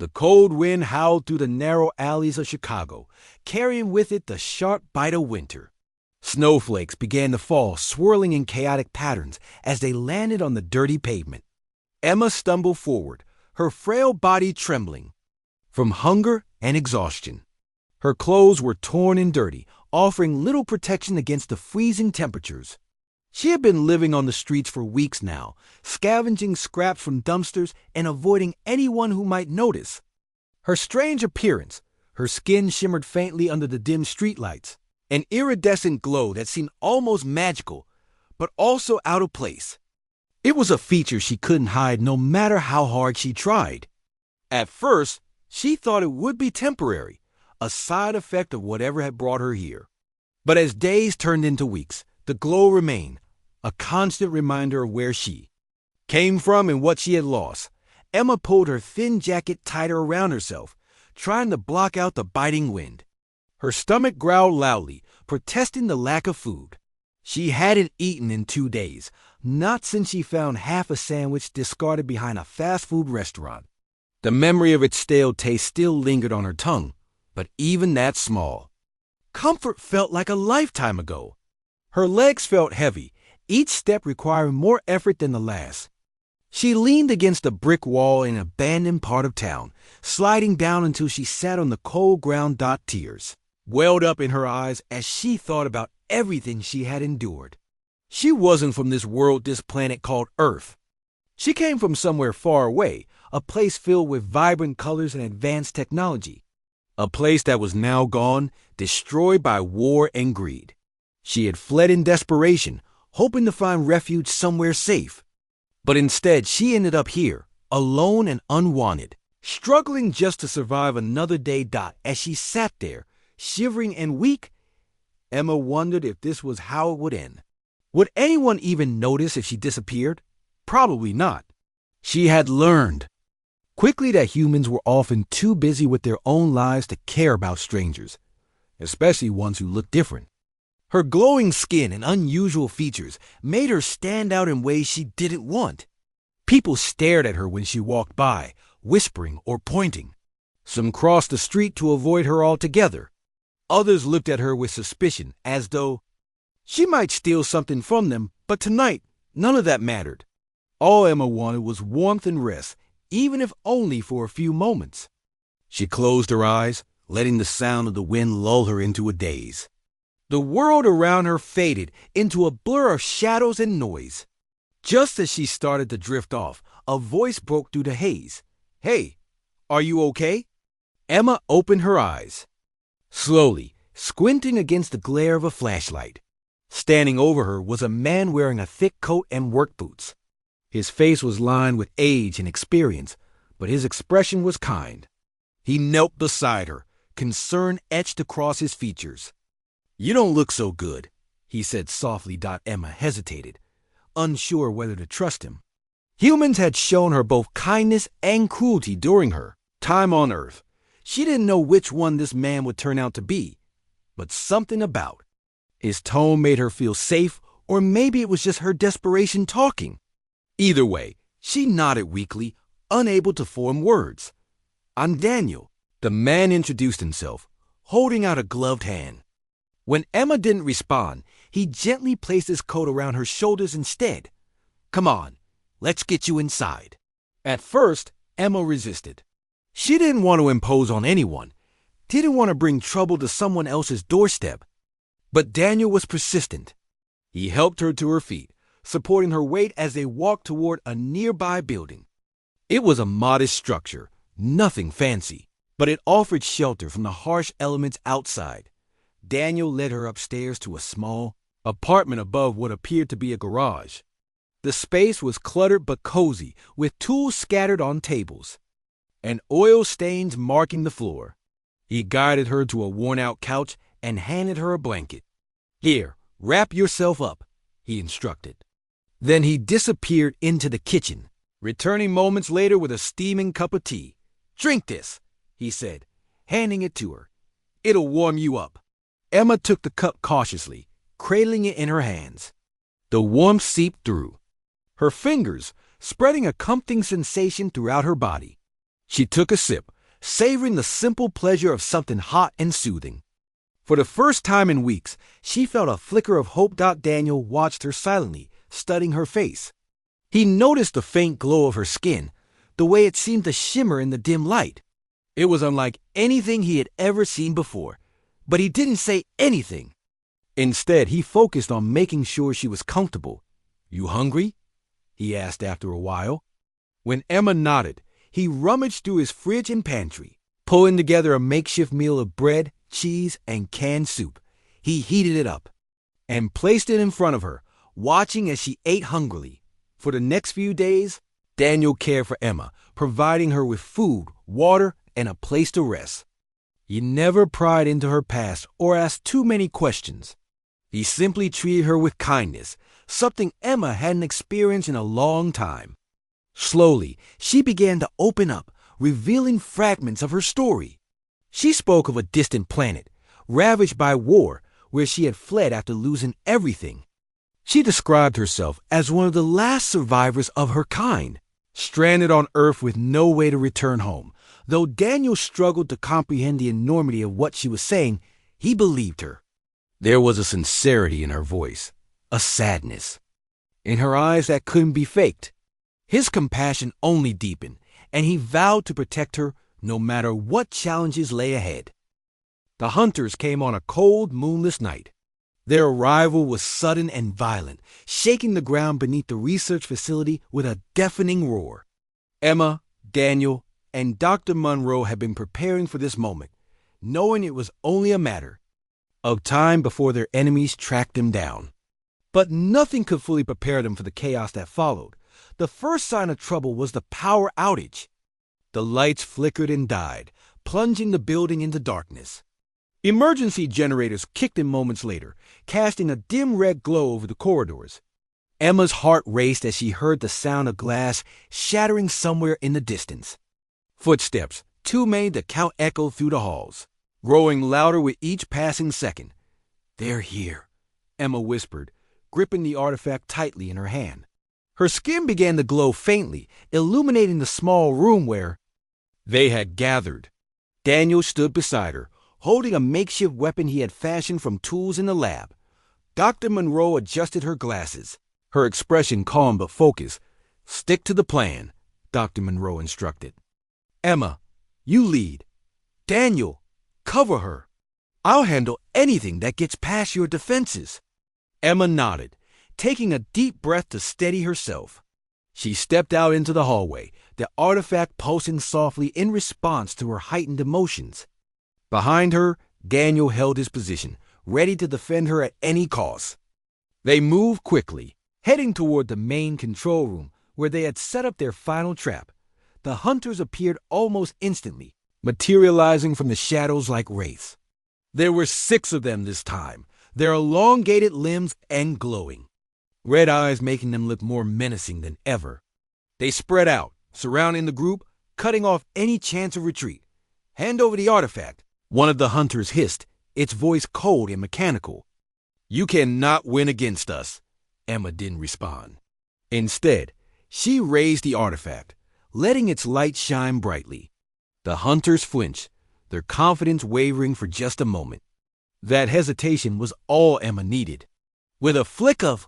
The cold wind howled through the narrow alleys of Chicago, carrying with it the sharp bite of winter. Snowflakes began to fall, swirling in chaotic patterns as they landed on the dirty pavement. Emma stumbled forward, her frail body trembling from hunger and exhaustion. Her clothes were torn and dirty, offering little protection against the freezing temperatures. She had been living on the streets for weeks now, scavenging scraps from dumpsters and avoiding anyone who might notice. Her strange appearance, her skin shimmered faintly under the dim streetlights, an iridescent glow that seemed almost magical, but also out of place. It was a feature she couldn't hide no matter how hard she tried. At first, she thought it would be temporary, a side effect of whatever had brought her here. But as days turned into weeks, the glow remained, a constant reminder of where she came from and what she had lost. Emma pulled her thin jacket tighter around herself, trying to block out the biting wind. Her stomach growled loudly, protesting the lack of food. She hadn't eaten in 2 days, not since she found half a sandwich discarded behind a fast food restaurant. The memory of its stale taste still lingered on her tongue, but even that small comfort felt like a lifetime ago. Her legs felt heavy, each step requiring more effort than the last. She leaned against a brick wall in an abandoned part of town, sliding down until she sat on the cold ground. Tears welled up in her eyes as she thought about everything she had endured. She wasn't from this world, this planet called Earth. She came from somewhere far away, a place filled with vibrant colors and advanced technology. A place that was now gone, destroyed by war and greed. She had fled in desperation, hoping to find refuge somewhere safe. But instead, she ended up here, alone and unwanted, struggling just to survive another day. As she sat there, shivering and weak, Emma wondered if this was how it would end. Would anyone even notice if she disappeared? Probably not. She had learned quickly that humans were often too busy with their own lives to care about strangers, especially ones who looked different. Her glowing skin and unusual features made her stand out in ways she didn't want. People stared at her when she walked by, whispering or pointing. Some crossed the street to avoid her altogether. Others looked at her with suspicion, as though she might steal something from them, but tonight, none of that mattered. All Emma wanted was warmth and rest, even if only for a few moments. She closed her eyes, letting the sound of the wind lull her into a daze. The world around her faded into a blur of shadows and noise. Just as she started to drift off, a voice broke through the haze. "Hey, are you okay?" Emma opened her eyes, slowly, squinting against the glare of a flashlight. Standing over her was a man wearing a thick coat and work boots. His face was lined with age and experience, but his expression was kind. He knelt beside her, concern etched across his features. "You don't look so good," he said softly. Emma hesitated, unsure whether to trust him. Humans had shown her both kindness and cruelty during her time on Earth. She didn't know which one this man would turn out to be, but something about his tone made her feel safe, or maybe it was just her desperation talking. Either way, she nodded weakly, unable to form words. "I'm Daniel." The man introduced himself, holding out a gloved hand. When Emma didn't respond, he gently placed his coat around her shoulders instead. "Come on, let's get you inside." At first, Emma resisted. She didn't want to impose on anyone, didn't want to bring trouble to someone else's doorstep. But Daniel was persistent. He helped her to her feet, supporting her weight as they walked toward a nearby building. It was a modest structure, nothing fancy, but it offered shelter from the harsh elements outside. Daniel led her upstairs to a small apartment above what appeared to be a garage. The space was cluttered but cozy, with tools scattered on tables and oil stains marking the floor. He guided her to a worn-out couch and handed her a blanket. "Here, wrap yourself up," he instructed. Then he disappeared into the kitchen, returning moments later with a steaming cup of tea. "Drink this," he said, handing it to her. "It'll warm you up." Emma took the cup cautiously, cradling it in her hands. The warmth seeped through her fingers, spreading a comforting sensation throughout her body. She took a sip, savoring the simple pleasure of something hot and soothing. For the first time in weeks, she felt a flicker of hope. Daniel watched her silently, studying her face. He noticed the faint glow of her skin, the way it seemed to shimmer in the dim light. It was unlike anything he had ever seen before, but he didn't say anything. Instead, he focused on making sure she was comfortable. "You hungry?" he asked after a while. When Emma nodded, he rummaged through his fridge and pantry, pulling together a makeshift meal of bread, cheese, and canned soup. He heated it up and placed it in front of her, watching as she ate hungrily. For the next few days, Daniel cared for Emma, providing her with food, water, and a place to rest. He never pried into her past or asked too many questions. He simply treated her with kindness, something Emma hadn't experienced in a long time. Slowly, she began to open up, revealing fragments of her story. She spoke of a distant planet, ravaged by war, where she had fled after losing everything. She described herself as one of the last survivors of her kind, stranded on Earth with no way to return home. Though Daniel struggled to comprehend the enormity of what she was saying, he believed her. There was a sincerity in her voice, a sadness in her eyes that couldn't be faked. His compassion only deepened, and he vowed to protect her no matter what challenges lay ahead. The hunters came on a cold, moonless night. Their arrival was sudden and violent, shaking the ground beneath the research facility with a deafening roar. Emma, Daniel, and Dr. Monroe had been preparing for this moment, knowing it was only a matter of time before their enemies tracked them down. But nothing could fully prepare them for the chaos that followed. The first sign of trouble was the power outage. The lights flickered and died, plunging the building into darkness. Emergency generators kicked in moments later, casting a dim red glow over the corridors. Emma's heart raced as she heard the sound of glass shattering somewhere in the distance. Footsteps, too many to count, echoed through the halls, growing louder with each passing second. "They're here," Emma whispered, gripping the artifact tightly in her hand. Her skin began to glow faintly, illuminating the small room where they had gathered. Daniel stood beside her, holding a makeshift weapon he had fashioned from tools in the lab. Dr. Monroe adjusted her glasses, her expression calm but focused. "Stick to the plan," Dr. Monroe instructed. "Emma, you lead. Daniel, cover her. I'll handle anything that gets past your defenses." Emma nodded, taking a deep breath to steady herself. She stepped out into the hallway, the artifact pulsing softly in response to her heightened emotions. Behind her, Daniel held his position, ready to defend her at any cost. They moved quickly, heading toward the main control room where they had set up their final trap. The hunters appeared almost instantly, materializing from the shadows like wraiths. There were 6 of them this time, their elongated limbs and glowing, red eyes making them look more menacing than ever. They spread out, surrounding the group, cutting off any chance of retreat. "Hand over the artifact," one of the hunters hissed, its voice cold and mechanical. "You cannot win against us." Emma didn't respond. Instead, she raised the artifact, letting its light shine brightly. The hunters flinched, their confidence wavering for just a moment. That hesitation was all Emma needed. With a flick of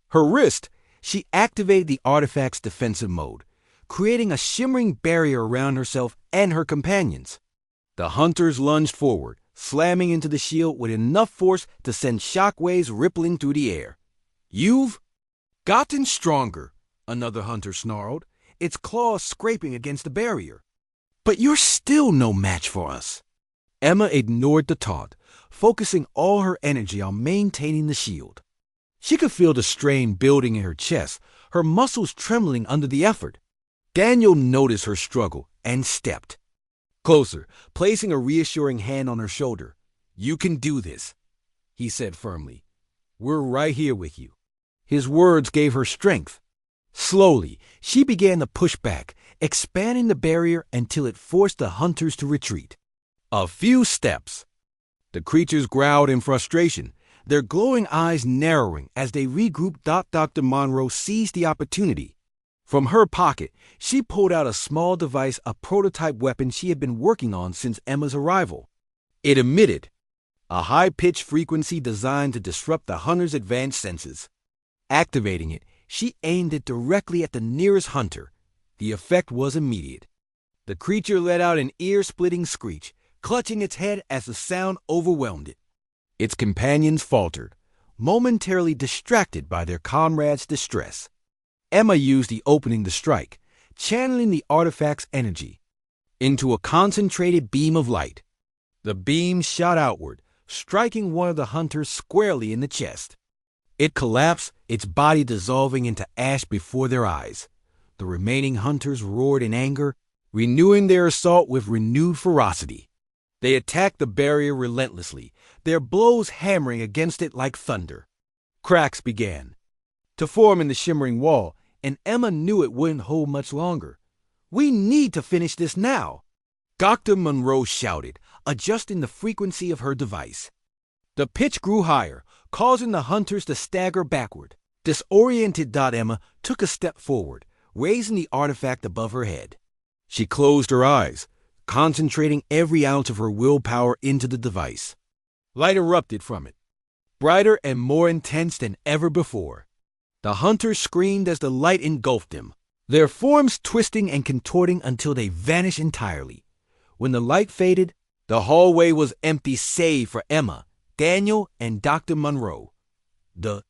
her wrist, she activated the artifact's defensive mode, creating a shimmering barrier around herself and her companions. The hunters lunged forward, slamming into the shield with enough force to send shockwaves rippling through the air. "You've gotten stronger," another hunter snarled, its claws scraping against the barrier. "But you're still no match for us." Emma ignored the taunt, focusing all her energy on maintaining the shield. She could feel the strain building in her chest, her muscles trembling under the effort. Daniel noticed her struggle and stepped closer, placing a reassuring hand on her shoulder. "You can do this," he said firmly. "We're right here with you." His words gave her strength. Slowly, she began to push back, expanding the barrier until it forced the hunters to retreat. A few steps. The creatures growled in frustration, their glowing eyes narrowing as they regrouped. Dr. Monroe seized the opportunity. From her pocket, she pulled out a small device, a prototype weapon she had been working on since Emma's arrival. It emitted a high-pitched frequency designed to disrupt the hunter's advanced senses. Activating it, she aimed it directly at the nearest hunter. The effect was immediate. The creature let out an ear-splitting screech, clutching its head as the sound overwhelmed it. Its companions faltered, momentarily distracted by their comrade's distress. Emma used the opening to strike, channeling the artifact's energy into a concentrated beam of light. The beam shot outward, striking one of the hunters squarely in the chest. It collapsed, its body dissolving into ash before their eyes. The remaining hunters roared in anger, renewing their assault with renewed ferocity. They attacked the barrier relentlessly, their blows hammering against it like thunder. Cracks began to form in the shimmering wall, and Emma knew it wouldn't hold much longer. "We need to finish this now," Dr. Monroe shouted, adjusting the frequency of her device. The pitch grew higher, causing the hunters to stagger backward. Disoriented, Emma took a step forward, raising the artifact above her head. She closed her eyes, concentrating every ounce of her willpower into the device. Light erupted from it, brighter and more intense than ever before. The hunters screamed as the light engulfed them, their forms twisting and contorting until they vanished entirely. When the light faded, the hallway was empty save for Emma, Daniel, and Dr. Monroe. The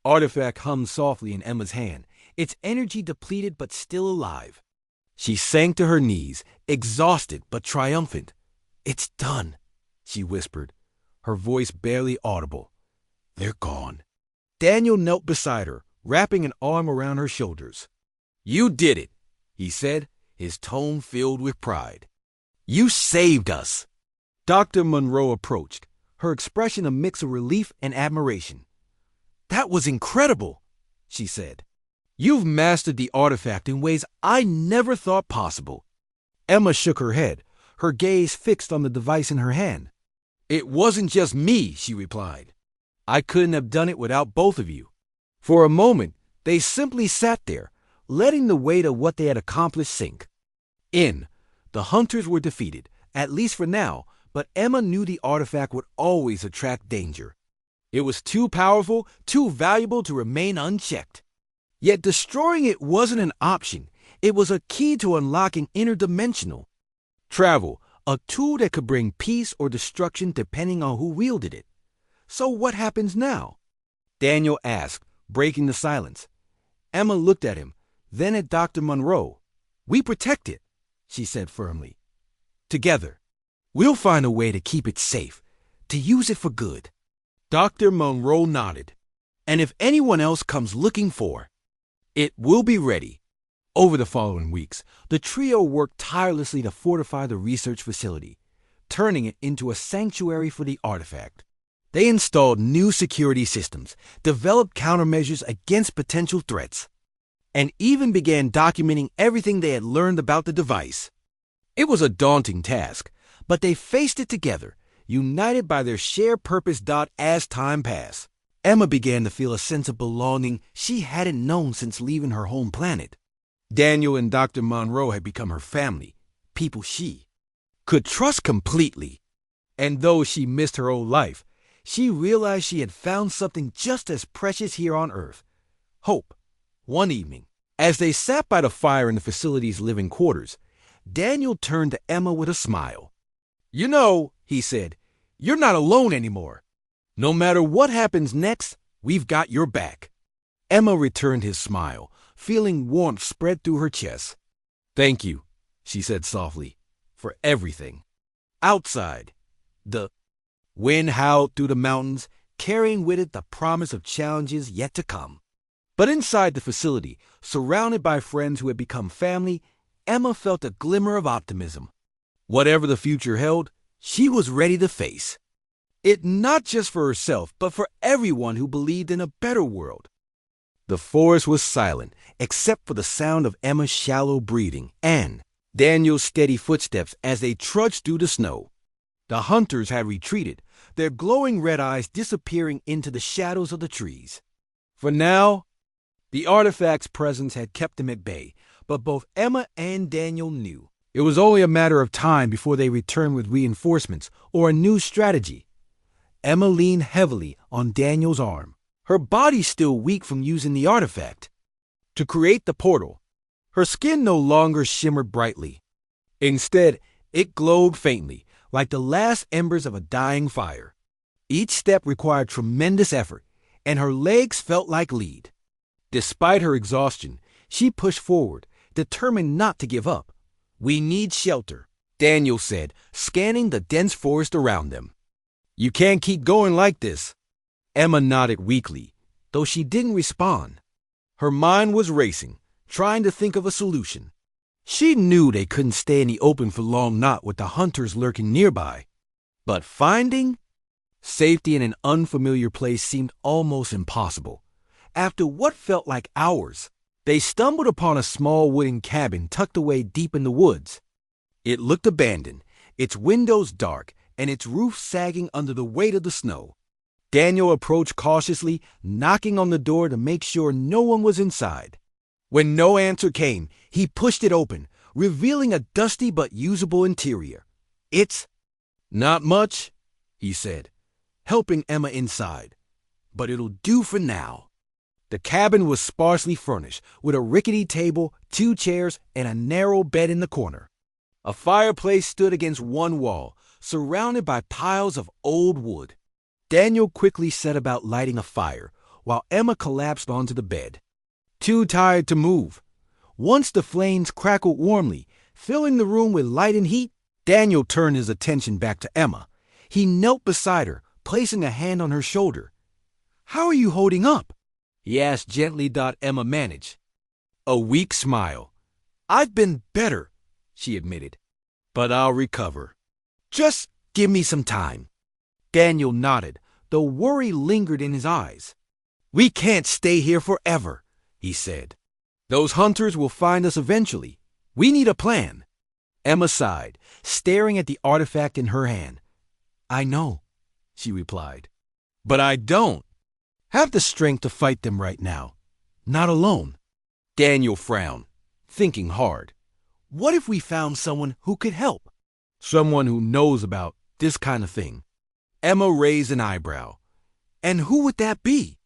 artifact hummed softly in Emma's hand, its energy depleted but still alive. She sank to her knees, exhausted but triumphant. "It's done," she whispered, her voice barely audible. "They're gone." Daniel knelt beside her, wrapping an arm around her shoulders. "You did it," he said, his tone filled with pride. "You saved us." Dr. Monroe approached, her expression a mix of relief and admiration. "That was incredible," she said. "You've mastered the artifact in ways I never thought possible." Emma shook her head, her gaze fixed on the device in her hand. "It wasn't just me," she replied. "I couldn't have done it without both of you." For a moment, they simply sat there, letting the weight of what they had accomplished sink in. The hunters were defeated, at least for now, but Emma knew the artifact would always attract danger. It was too powerful, too valuable to remain unchecked. Yet destroying it wasn't an option. It was a key to unlocking interdimensional travel, a tool that could bring peace or destruction depending on who wielded it. "So what happens now?" Daniel asked, breaking the silence. Emma looked at him, then at Dr. Monroe. "We protect it," she said firmly. "Together. We'll find a way to keep it safe, to use it for good." Dr. Monroe nodded. "And if anyone else comes looking for it, will be ready." Over the following weeks, the trio worked tirelessly to fortify the research facility, turning it into a sanctuary for the artifact. They installed new security systems, developed countermeasures against potential threats, and even began documenting everything they had learned about the device. It was a daunting task, but they faced it together, united by their shared purpose. As time passed, Emma began to feel a sense of belonging she hadn't known since leaving her home planet. Daniel and Dr. Monroe had become her family, people she could trust completely. And though she missed her old life, she realized she had found something just as precious here on Earth: hope. One evening, as they sat by the fire in the facility's living quarters, Daniel turned to Emma with a smile. "You know," he said, "you're not alone anymore. No matter what happens next, we've got your back." Emma returned his smile, feeling warmth spread through her chest. "Thank you," she said softly, "for everything." Outside, the wind howled through the mountains, carrying with it the promise of challenges yet to come. But inside the facility, surrounded by friends who had become family, Emma felt a glimmer of optimism. Whatever the future held, she was ready to face it, not just for herself, but for everyone who believed in a better world. The forest was silent, except for the sound of Emma's shallow breathing and Daniel's steady footsteps as they trudged through the snow. The hunters had retreated, their glowing red eyes disappearing into the shadows of the trees. For now, The artifact's presence had kept them at bay, but both Emma and Daniel knew it was only a matter of time before they returned with reinforcements or a new strategy. Emma leaned heavily on Daniel's arm, her body still weak from using the artifact. To create the portal, her skin no longer shimmered brightly. Instead, it glowed faintly, like the last embers of a dying fire. Each step required tremendous effort, and her legs felt like lead. Despite her exhaustion, she pushed forward, determined not to give up. "We need shelter," Daniel said, scanning the dense forest around them. "You can't keep going like this." Emma nodded weakly, though she didn't respond. Her mind was racing, trying to think of a solution. She knew they couldn't stay in the open for long, not with the hunters lurking nearby. But finding safety in an unfamiliar place seemed almost impossible. After what felt like hours, they stumbled upon a small wooden cabin tucked away deep in the woods. It looked abandoned, its windows dark, and its roof sagging under the weight of the snow. Daniel approached cautiously, knocking on the door to make sure no one was inside. When no answer came, he pushed it open, revealing a dusty but usable interior. "It's not much," he said, helping Emma inside, "but it'll do for now." The cabin was sparsely furnished, with a rickety table, 2 chairs, and a narrow bed in the corner. A fireplace stood against one wall, surrounded by piles of old wood. Daniel quickly set about lighting a fire, while Emma collapsed onto the bed, too tired to move. Once the flames crackled warmly, filling the room with light and heat, Daniel turned his attention back to Emma. He knelt beside her, placing a hand on her shoulder. "How are you holding up?" he asked gently. Emma managed a weak smile. "I've been better," she admitted, "but I'll recover. Just give me some time." Daniel nodded, though worry lingered in his eyes. "We can't stay here forever," he said. "Those hunters will find us eventually. We need a plan." Emma sighed, staring at the artifact in her hand. "I know," she replied, "but I don't have the strength to fight them right now. Not alone." Daniel frowned, thinking hard. What if we found someone who could help? Someone who knows about this kind of thing? Emma raised an eyebrow. And who would that be?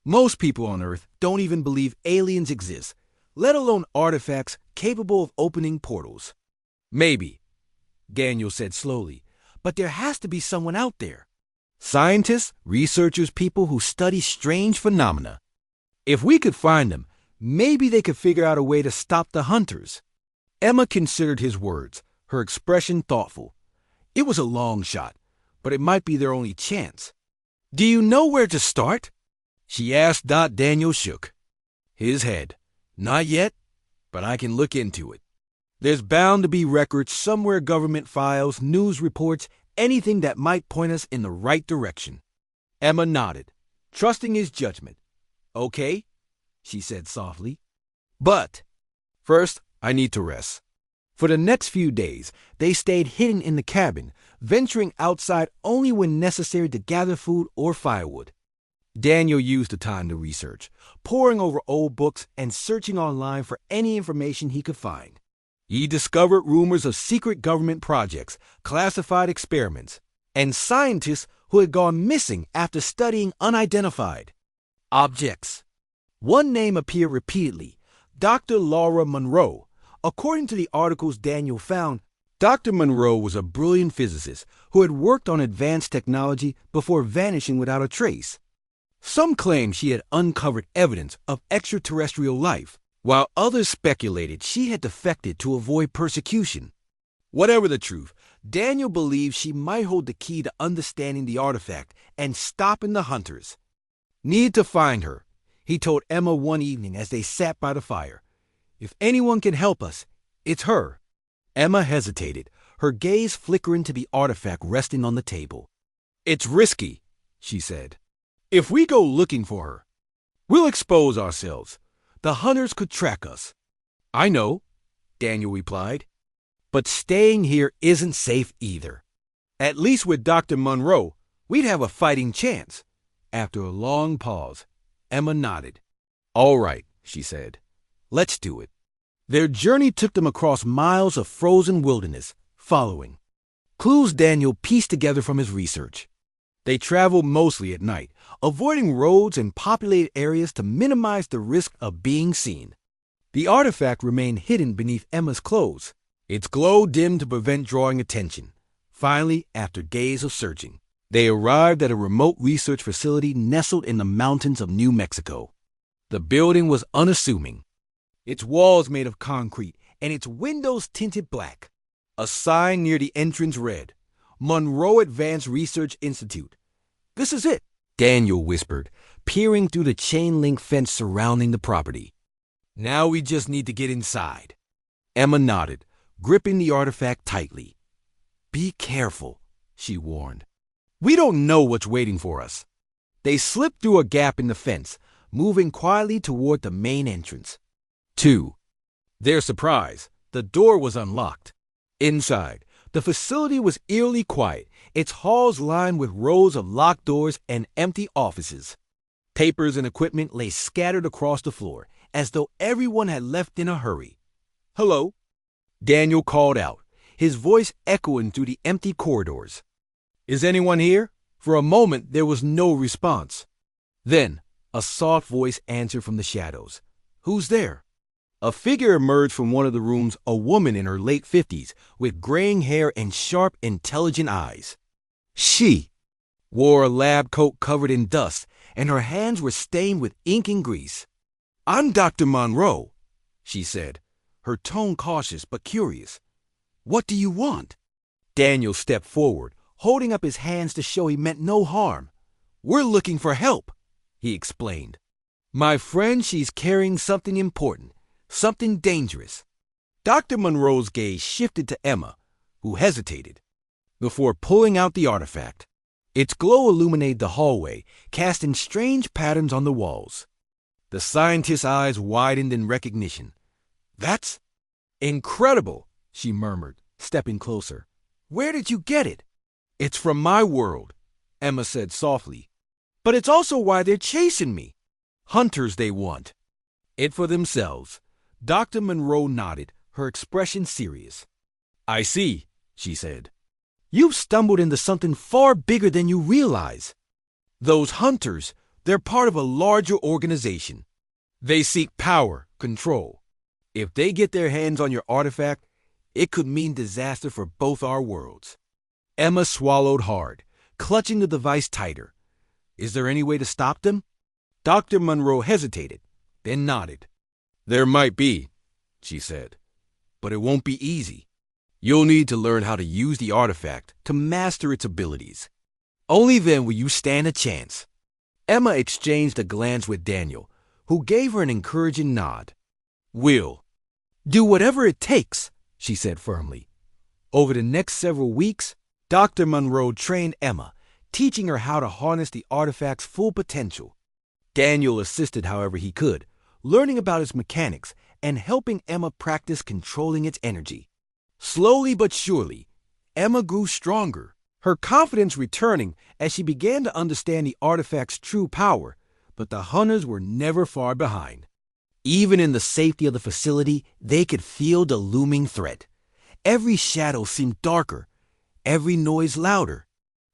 Most people on Earth don't even believe aliens exist, let alone artifacts capable of opening portals. "Maybe," Daniel said slowly, "but there has to be someone out there. Scientists, researchers, people who study strange phenomena. If we could find them, maybe they could figure out a way to stop the hunters." Emma considered his words, her expression thoughtful. It was a long shot, but it might be their only chance. "Do you know where to start?" she asked. Daniel shook his head. "Not yet, but I can look into it. There's bound to be records somewhere, government files, news reports, anything that might point us in the right direction." Emma nodded, trusting his judgment. "Okay," she said softly. "But first, I need to rest." For the next few days, they stayed hidden in the cabin, venturing outside only when necessary to gather food or firewood. Daniel used the time to research, poring over old books and searching online for any information he could find. He discovered rumors of secret government projects, classified experiments, and scientists who had gone missing after studying unidentified objects. One name appeared repeatedly: Dr. Laura Monroe. According to the articles Daniel found, Dr. Monroe was a brilliant physicist who had worked on advanced technology before vanishing without a trace. Some claimed she had uncovered evidence of extraterrestrial life, while others speculated she had defected to avoid persecution. Whatever the truth, Daniel believed she might hold the key to understanding the artifact and stopping the hunters. "Need to find her," he told Emma one evening as they sat by the fire. "If anyone can help us, it's her." Emma hesitated, her gaze flickering to the artifact resting on the table. "It's risky," she said. "If we go looking for her, we'll expose ourselves. The hunters could track us." "I know," Daniel replied. "But staying here isn't safe either. At least with Dr. Monroe, we'd have a fighting chance." After a long pause, Emma nodded. "All right, she said. Let's do it. Their journey took them across miles of frozen wilderness, following clues Daniel pieced together from his research. They traveled mostly at night, avoiding roads and populated areas to minimize the risk of being seen. The artifact remained hidden beneath Emma's clothes, its glow dimmed to prevent drawing attention. Finally, after days of searching, they arrived at a remote research facility nestled in the mountains of New Mexico. The building was unassuming, its walls made of concrete and its windows tinted black. A sign near the entrance read, Monroe Advanced Research Institute. This is it, Daniel whispered, peering through the chain-link fence surrounding the property. Now we just need to get inside. Emma nodded, gripping the artifact tightly. Be careful, she warned. We don't know what's waiting for us. They slipped through a gap in the fence, moving quietly toward the main entrance. 2. Their surprise, the door was unlocked. Inside, the facility was eerily quiet, its halls lined with rows of locked doors and empty offices. Papers and equipment lay scattered across the floor, as though everyone had left in a hurry. Hello, Daniel called out, his voice echoing through the empty corridors. Is anyone here? For a moment, there was no response. Then, a soft voice answered from the shadows. Who's there? A figure emerged from one of the rooms, a woman in her late 50s, with graying hair and sharp, intelligent eyes. She wore a lab coat covered in dust, and her hands were stained with ink and grease. I'm Dr. Monroe, she said, her tone cautious but curious. What do you want? Daniel stepped forward, holding up his hands to show he meant no harm. We're looking for help, he explained. My friend, she's carrying something important, something dangerous. Dr. Monroe's gaze shifted to Emma, who hesitated, before pulling out the artifact. Its glow illuminated the hallway, casting strange patterns on the walls. The scientist's eyes widened in recognition. That's incredible, she murmured, stepping closer. Where did you get it? It's from my world, Emma said softly. But it's also why they're chasing me. Hunters they want. It for themselves. Dr. Monroe nodded, her expression serious. I see, she said. You've stumbled into something far bigger than you realize. Those hunters, they're part of a larger organization. They seek power, control. If they get their hands on your artifact, it could mean disaster for both our worlds. Emma swallowed hard, clutching the device tighter. Is there any way to stop them? Dr. Monroe hesitated, then nodded. There might be, she said, but it won't be easy. You'll need to learn how to use the artifact to master its abilities. Only then will you stand a chance. Emma exchanged a glance with Daniel, who gave her an encouraging nod. We'll do whatever it takes, she said firmly. Over the next several weeks, Dr. Monroe trained Emma, teaching her how to harness the artifact's full potential. Daniel assisted however he could, learning about its mechanics and helping Emma practice controlling its energy. Slowly but surely, Emma grew stronger, her confidence returning as she began to understand the artifact's true power, but the hunters were never far behind. Even in the safety of the facility, they could feel the looming threat. Every shadow seemed darker, every noise louder.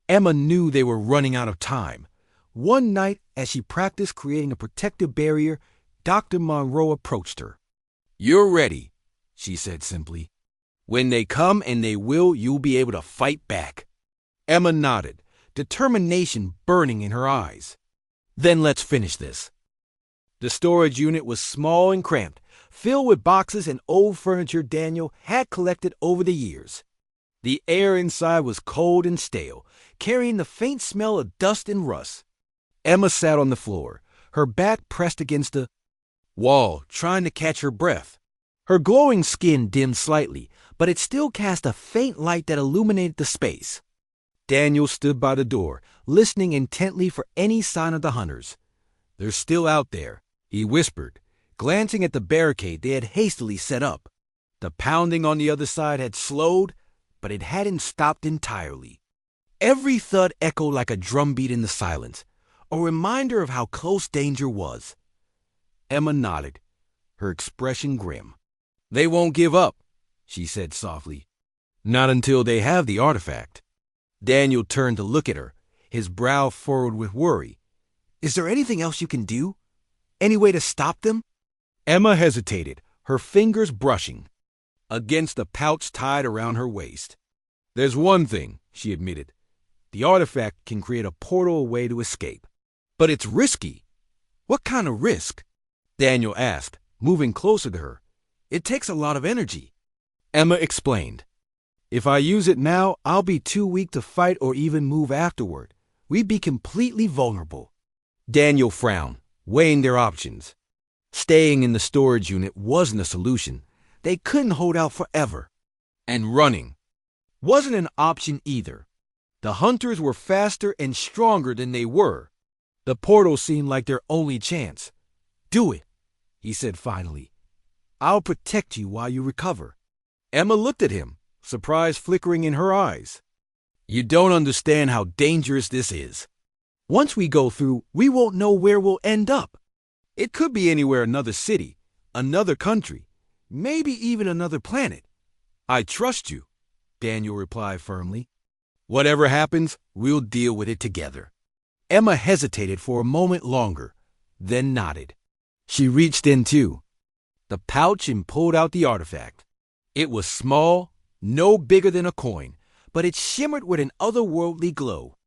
Emma knew they were running out of time. One night, as she practiced creating a protective barrier, Dr. Monroe approached her. You're ready, she said simply. When they come, and they will, you'll be able to fight back. Emma nodded, determination burning in her eyes. Then let's finish this. The storage unit was small and cramped, filled with boxes and old furniture Daniel had collected over the years. The air inside was cold and stale, carrying the faint smell of dust and rust. Emma sat on the floor, her back pressed against the wall, trying to catch her breath. Her glowing skin dimmed slightly, but it still cast a faint light that illuminated the space. Daniel stood by the door, listening intently for any sign of the hunters. They're still out there, he whispered, glancing at the barricade they had hastily set up. The pounding on the other side had slowed, but it hadn't stopped entirely. Every thud echoed like a drumbeat in the silence, a reminder of how close danger was. Emma nodded, her expression grim. "They won't give up," she said softly. "Not until they have the artifact." Daniel turned to look at her, his brow furrowed with worry. "Is there anything else you can do? Any way to stop them?" Emma hesitated, her fingers brushing against the pouch tied around her waist. "There's one thing," she admitted. "The artifact can create a portal away to escape. But it's risky." "What kind of risk?" Daniel asked, moving closer to her. "It takes a lot of energy." Emma explained. "If I use it now, I'll be too weak to fight or even move afterward. We'd be completely vulnerable." Daniel frowned, weighing their options. Staying in the storage unit wasn't a solution. They couldn't hold out forever. And running wasn't an option either. The hunters were faster and stronger than they were. The portal seemed like their only chance. "Do it," he said finally. "I'll protect you while you recover." Emma looked at him, surprise flickering in her eyes. "You don't understand how dangerous this is. Once we go through, we won't know where we'll end up. It could be anywhere, another city, another country, maybe even another planet." "I trust you," Daniel replied firmly. "Whatever happens, we'll deal with it together." Emma hesitated for a moment longer, then nodded. She reached in too, the pouch, and pulled out the artifact. It was small, no bigger than a coin, but it shimmered with an otherworldly glow.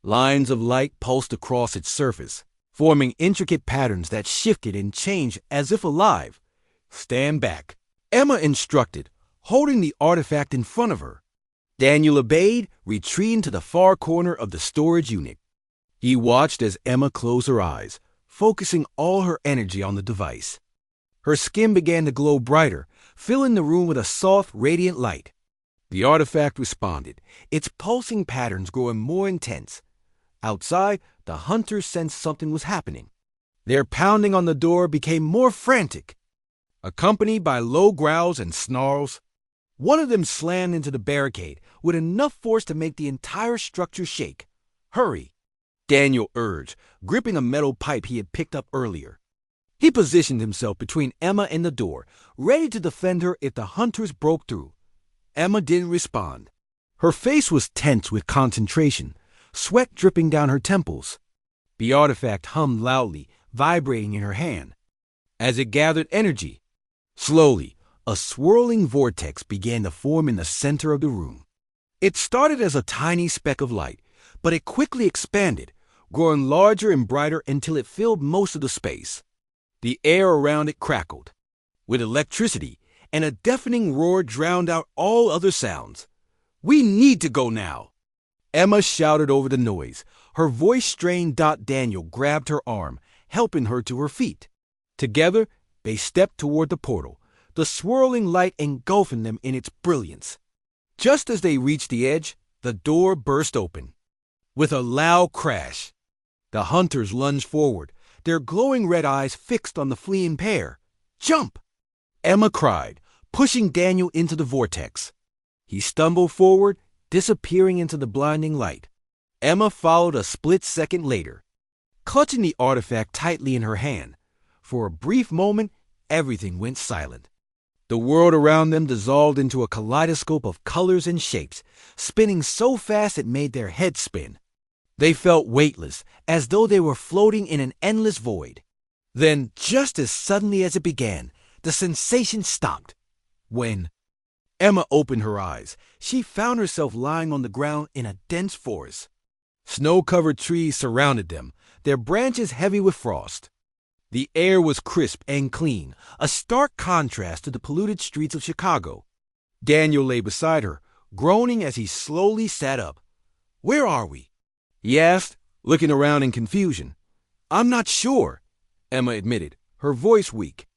Lines of light pulsed across its surface, forming intricate patterns that shifted and changed as if alive. "Stand back," Emma instructed, holding the artifact in front of her. Daniel obeyed, retreating to the far corner of the storage unit. He watched as Emma closed her eyes, focusing all her energy on the device. Her skin began to glow brighter, filling the room with a soft, radiant light. The artifact responded, its pulsing patterns growing more intense. Outside, the hunters sensed something was happening. Their pounding on the door became more frantic, accompanied by low growls and snarls. One of them slammed into the barricade with enough force to make the entire structure shake. "Hurry," Daniel urged, gripping a metal pipe he had picked up earlier. He positioned himself between Emma and the door, ready to defend her if the hunters broke through. Emma didn't respond. Her face was tense with concentration, sweat dripping down her temples. The artifact hummed loudly, vibrating in her hand. As it gathered energy, slowly, a swirling vortex began to form in the center of the room. It started as a tiny speck of light, but it quickly expanded, growing larger and brighter until it filled most of the space. The air around it crackled with electricity, and a deafening roar drowned out all other sounds. "We need to go now," Emma shouted over the noise. Her voice strained. Daniel grabbed her arm, helping her to her feet. Together, they stepped toward the portal, the swirling light engulfing them in its brilliance. Just as they reached the edge, the door burst open. With a loud crash, the hunters lunged forward, their glowing red eyes fixed on the fleeing pair. "Jump!" Emma cried, pushing Daniel into the vortex. He stumbled forward, disappearing into the blinding light. Emma followed a split second later, clutching the artifact tightly in her hand. For a brief moment, everything went silent. The world around them dissolved into a kaleidoscope of colors and shapes, spinning so fast it made their heads spin. They felt weightless, as though they were floating in an endless void. Then, just as suddenly as it began, the sensation stopped. When Emma opened her eyes, she found herself lying on the ground in a dense forest. Snow-covered trees surrounded them, their branches heavy with frost. The air was crisp and clean, a stark contrast to the polluted streets of Chicago. Daniel lay beside her, groaning as he slowly sat up. "Where are we?" he asked, looking around in confusion. "I'm not sure," Emma admitted, her voice weak.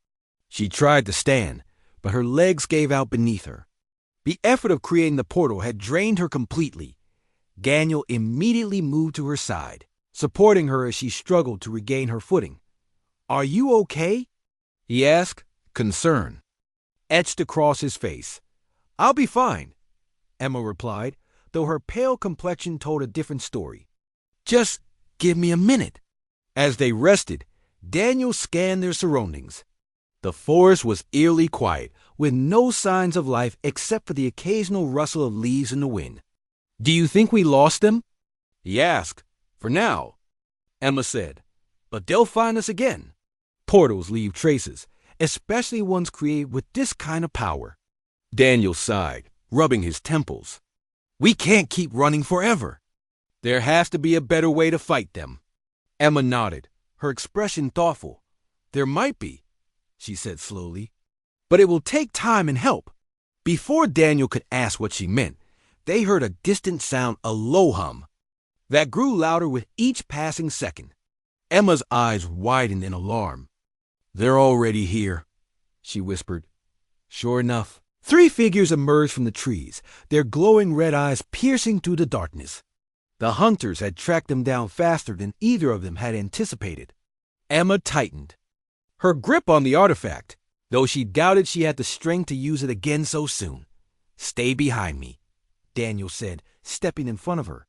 She tried to stand, but her legs gave out beneath her. The effort of creating the portal had drained her completely. Daniel immediately moved to her side, supporting her as she struggled to regain her footing. "Are you okay?" he asked, concern etched across his face. "I'll be fine," Emma replied, though her pale complexion told a different story. "Just give me a minute." As they rested, Daniel scanned their surroundings. The forest was eerily quiet, with no signs of life except for the occasional rustle of leaves in the wind. "Do you think we lost them?" he asked. "For now," Emma said. "But they'll find us again. Portals leave traces, especially ones created with this kind of power." Daniel sighed, rubbing his temples. "We can't keep running forever. There has to be a better way to fight them." Emma nodded, her expression thoughtful. "There might be," she said slowly, "but it will take time and help." Before Daniel could ask what she meant, they heard a distant sound, a low hum, that grew louder with each passing second. Emma's eyes widened in alarm. "They're already here," she whispered. Sure enough, 3 figures emerged from the trees, their glowing red eyes piercing through the darkness. The hunters had tracked them down faster than either of them had anticipated. Emma tightened her grip on the artifact, though she doubted she had the strength to use it again so soon. "Stay behind me," Daniel said, stepping in front of her.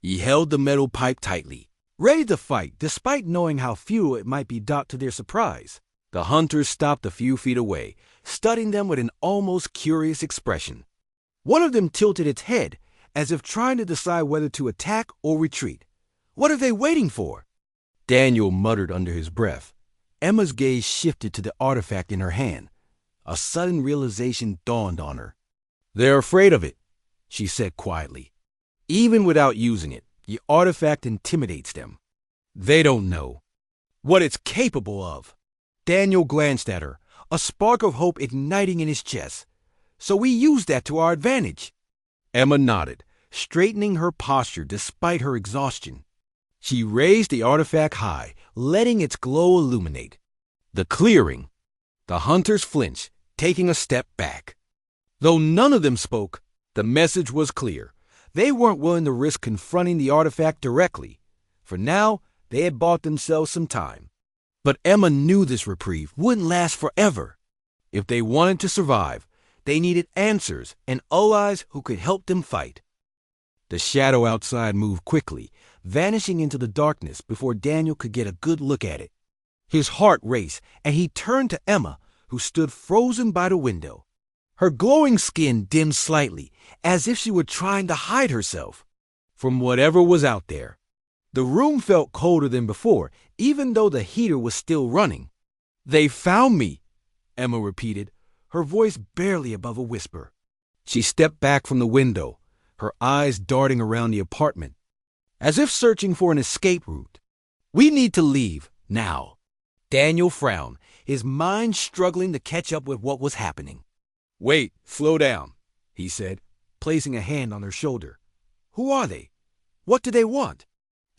He held the metal pipe tightly, ready to fight despite knowing how futile it might be to their surprise. The hunters stopped a few feet away, studying them with an almost curious expression. One of them tilted its head, as if trying to decide whether to attack or retreat. "What are they waiting for?" Daniel muttered under his breath. Emma's gaze shifted to the artifact in her hand. A sudden realization dawned on her. "They're afraid of it," she said quietly. "Even without using it, the artifact intimidates them. They don't know what it's capable of." Daniel glanced at her, a spark of hope igniting in his chest. "So we use that to our advantage." Emma nodded, straightening her posture despite her exhaustion. She raised the artifact high, letting its glow illuminate the clearing. The hunters flinched, taking a step back. Though none of them spoke, the message was clear. They weren't willing to risk confronting the artifact directly. For now, they had bought themselves some time. But Emma knew this reprieve wouldn't last forever. If they wanted to survive, they needed answers and allies who could help them fight. The shadow outside moved quickly, vanishing into the darkness before Daniel could get a good look at it. His heart raced, and he turned to Emma, who stood frozen by the window. Her glowing skin dimmed slightly, as if she were trying to hide herself from whatever was out there. The room felt colder than before, even though the heater was still running. "They found me," Emma repeated, her voice barely above a whisper. She stepped back from the window, her eyes darting around the apartment, as if searching for an escape route. "We need to leave, now." Daniel frowned, his mind struggling to catch up with what was happening. "Wait, slow down," he said, placing a hand on her shoulder. "Who are they? What do they want?"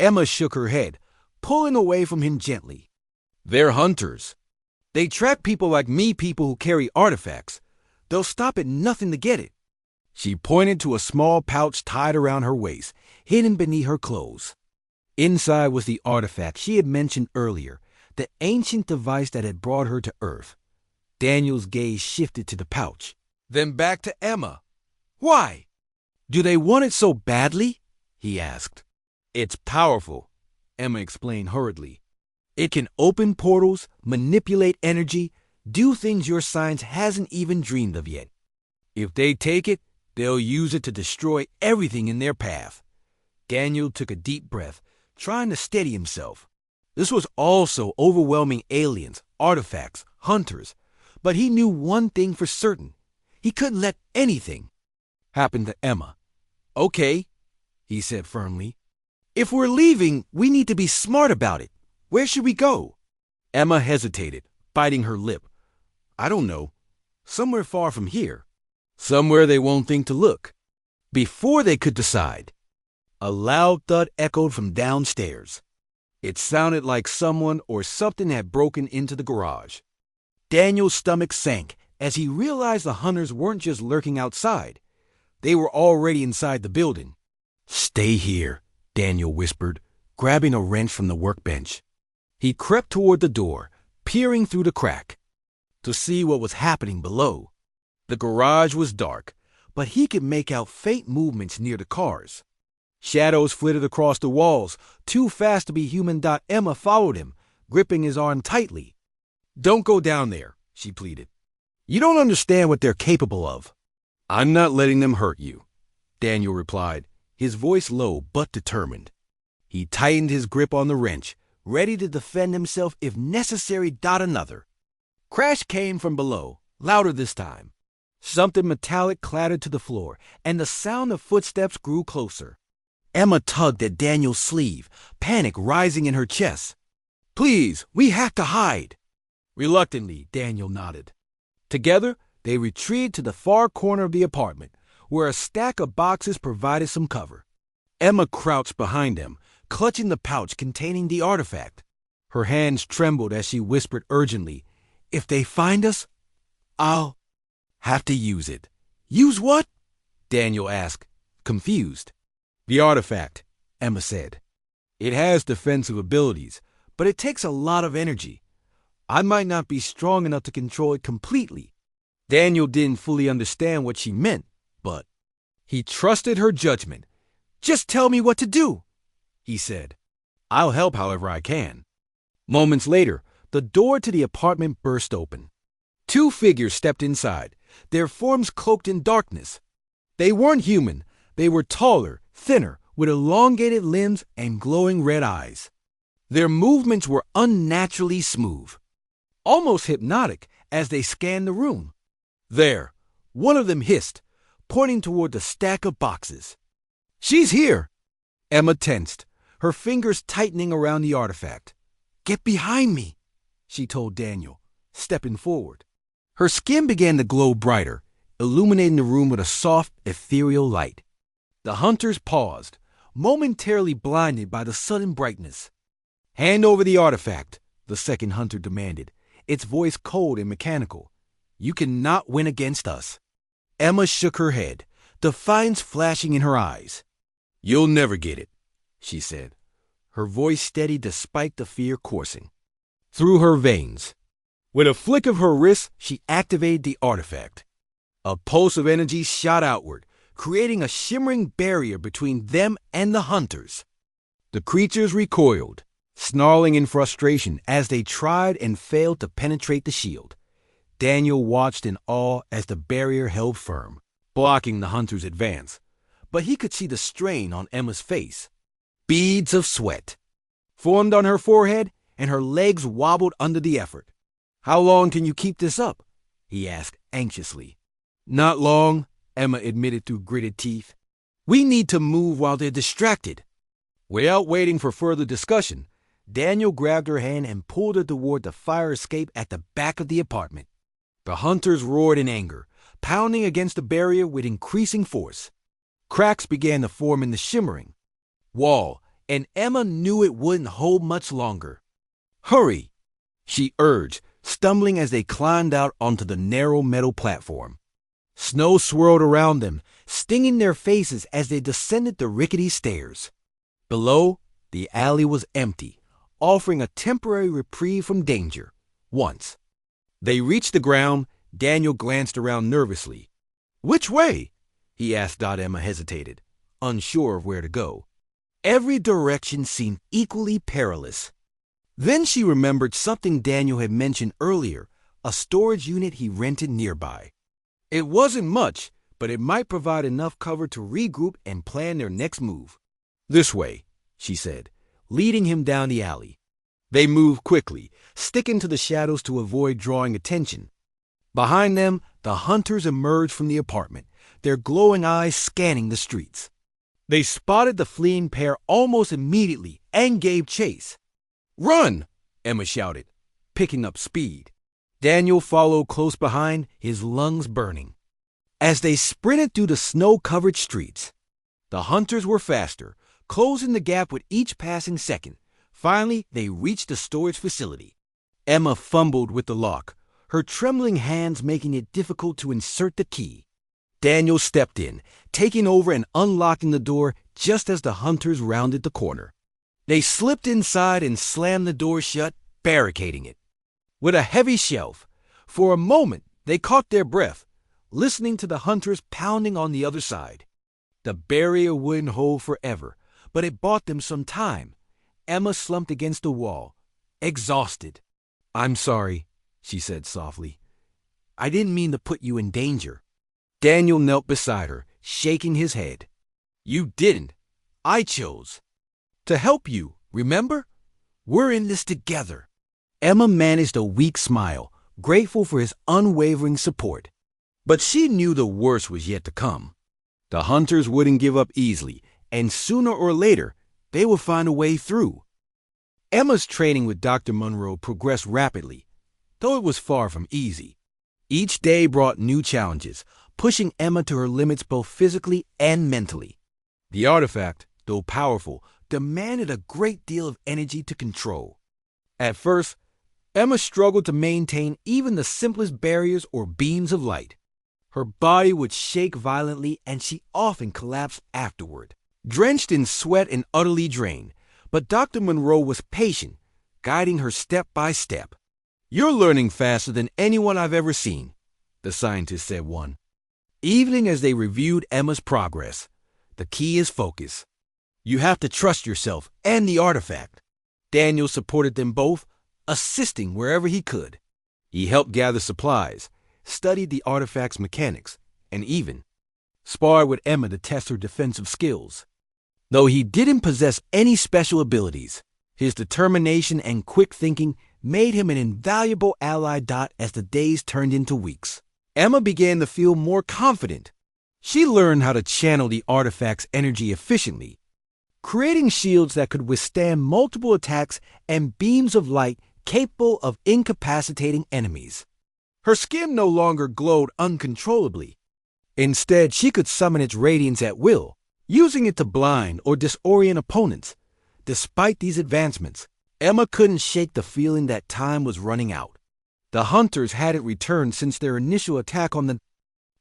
Emma shook her head, pulling away from him gently. "They're hunters. They track people like me, people who carry artifacts. They'll stop at nothing to get it." She pointed to a small pouch tied around her waist, hidden beneath her clothes. Inside was the artifact she had mentioned earlier, the ancient device that had brought her to Earth. Daniel's gaze shifted to the pouch, then back to Emma. "Why? Do they want it so badly?" he asked. "It's powerful," Emma explained hurriedly. "It can open portals, manipulate energy, do things your science hasn't even dreamed of yet. If they take it, they'll use it to destroy everything in their path." Daniel took a deep breath, trying to steady himself. This was also overwhelming aliens, artifacts, hunters, but he knew one thing for certain. He couldn't let anything happen to Emma. "Okay," he said firmly. "If we're leaving, we need to be smart about it. Where should we go?" Emma hesitated, biting her lip. "I don't know. Somewhere far from here. Somewhere they won't think to look." Before they could decide, a loud thud echoed from downstairs. It sounded like someone or something had broken into the garage. Daniel's stomach sank as he realized the hunters weren't just lurking outside. They were already inside the building. "Stay here," Daniel whispered, grabbing a wrench from the workbench. He crept toward the door, peering through the crack to see what was happening below. The garage was dark, but he could make out faint movements near the cars. Shadows flitted across the walls, too fast to be human. Emma followed him, gripping his arm tightly. "Don't go down there," she pleaded. "You don't understand what they're capable of." "I'm not letting them hurt you," Daniel replied, his voice low but determined. He tightened his grip on the wrench, ready to defend himself if necessary. Another crash came from below, louder this time. Something metallic clattered to the floor, and the sound of footsteps grew closer. Emma tugged at Daniel's sleeve, panic rising in her chest. "Please, we have to hide." Reluctantly, Daniel nodded. Together, they retreated to the far corner of the apartment, where a stack of boxes provided some cover. Emma crouched behind them, clutching the pouch containing the artifact. Her hands trembled as she whispered urgently, "If they find us, I'll have to use it." "Use what?" Daniel asked, confused. "The artifact," Emma said. "It has defensive abilities, but it takes a lot of energy. I might not be strong enough to control it completely." Daniel didn't fully understand what she meant, but he trusted her judgment. "Just tell me what to do," he said. "I'll help however I can." Moments later, the door to the apartment burst open. Two figures stepped inside, their forms cloaked in darkness. They weren't human. They were taller, thinner, with elongated limbs and glowing red eyes. Their movements were unnaturally smooth, almost hypnotic as they scanned the room. "There," one of them hissed, pointing toward the stack of boxes. "She's here." Emma tensed, her fingers tightening around the artifact. "Get behind me," she told Daniel, stepping forward. Her skin began to glow brighter, illuminating the room with a soft, ethereal light. The hunters paused, momentarily blinded by the sudden brightness. "Hand over the artifact," the second hunter demanded, its voice cold and mechanical. "You cannot win against us." Emma shook her head, defiance flashing in her eyes. "You'll never get it," she said, her voice steady despite the fear coursing through her veins. With a flick of her wrist, she activated the artifact. A pulse of energy shot outward, creating a shimmering barrier between them and the hunters. The creatures recoiled, snarling in frustration as they tried and failed to penetrate the shield. Daniel watched in awe as the barrier held firm, blocking the hunter's advance, but he could see the strain on Emma's face. Beads of sweat formed on her forehead, and her legs wobbled under the effort. "How long can you keep this up?" he asked anxiously. "Not long," Emma admitted through gritted teeth. "We need to move while they're distracted." Without waiting for further discussion, Daniel grabbed her hand and pulled her toward the fire escape at the back of the apartment. The hunters roared in anger, pounding against the barrier with increasing force. Cracks began to form in the shimmering wall, and Emma knew it wouldn't hold much longer. "Hurry," she urged, stumbling as they climbed out onto the narrow metal platform. Snow swirled around them, stinging their faces as they descended the rickety stairs. Below, the alley was empty, offering a temporary reprieve from danger. Once they reached the ground, Daniel glanced around nervously. "Which way?" he asked. Emma hesitated, unsure of where to go. Every direction seemed equally perilous. Then she remembered something Daniel had mentioned earlier, a storage unit he rented nearby. It wasn't much, but it might provide enough cover to regroup and plan their next move. "This way," she said, leading him down the alley. They moved quickly, sticking to the shadows to avoid drawing attention. Behind them, the hunters emerged from the apartment, their glowing eyes scanning the streets. They spotted the fleeing pair almost immediately and gave chase. "Run!" Emma shouted, picking up speed. Daniel followed close behind, his lungs burning. As they sprinted through the snow-covered streets, the hunters were faster, closing the gap with each passing second. Finally, they reached the storage facility. Emma fumbled with the lock, her trembling hands making it difficult to insert the key. Daniel stepped in, taking over and unlocking the door just as the hunters rounded the corner. They slipped inside and slammed the door shut, barricading it with a heavy shelf. For a moment, they caught their breath, listening to the hunters pounding on the other side. The barrier wouldn't hold forever, but it bought them some time. Emma slumped against the wall, exhausted. "I'm sorry," she said softly, I didn't mean to put you in danger. Daniel knelt beside her, shaking his head. You didn't. I chose. To help you, remember? We're in this together. Emma managed a weak smile, grateful for his unwavering support. But she knew the worst was yet to come. The hunters wouldn't give up easily, and sooner or later, they would find a way through. Emma's training with Dr. Monroe progressed rapidly, though it was far from easy. Each day brought new challenges, pushing Emma to her limits both physically and mentally. The artifact, though powerful, demanded a great deal of energy to control. At first, Emma struggled to maintain even the simplest barriers or beams of light. Her body would shake violently and she often collapsed afterward, drenched in sweat and utterly drained. But Dr. Monroe was patient, guiding her step by step. You're learning faster than anyone I've ever seen, the scientist said one evening as they reviewed Emma's progress. The key is focus. You have to trust yourself and the artifact. Daniel supported them both, assisting wherever he could. He helped gather supplies, studied the artifact's mechanics, and even sparred with Emma to test her defensive skills. Though he didn't possess any special abilities, his determination and quick thinking made him an invaluable ally. As the days turned into weeks, Emma began to feel more confident. She learned how to channel the artifact's energy efficiently, creating shields that could withstand multiple attacks and beams of light capable of incapacitating enemies. Her skin no longer glowed uncontrollably. Instead, she could summon its radiance at will, using it to blind or disorient opponents. Despite these advancements, Emma couldn't shake the feeling that time was running out. The hunters hadn't returned since their initial attack on the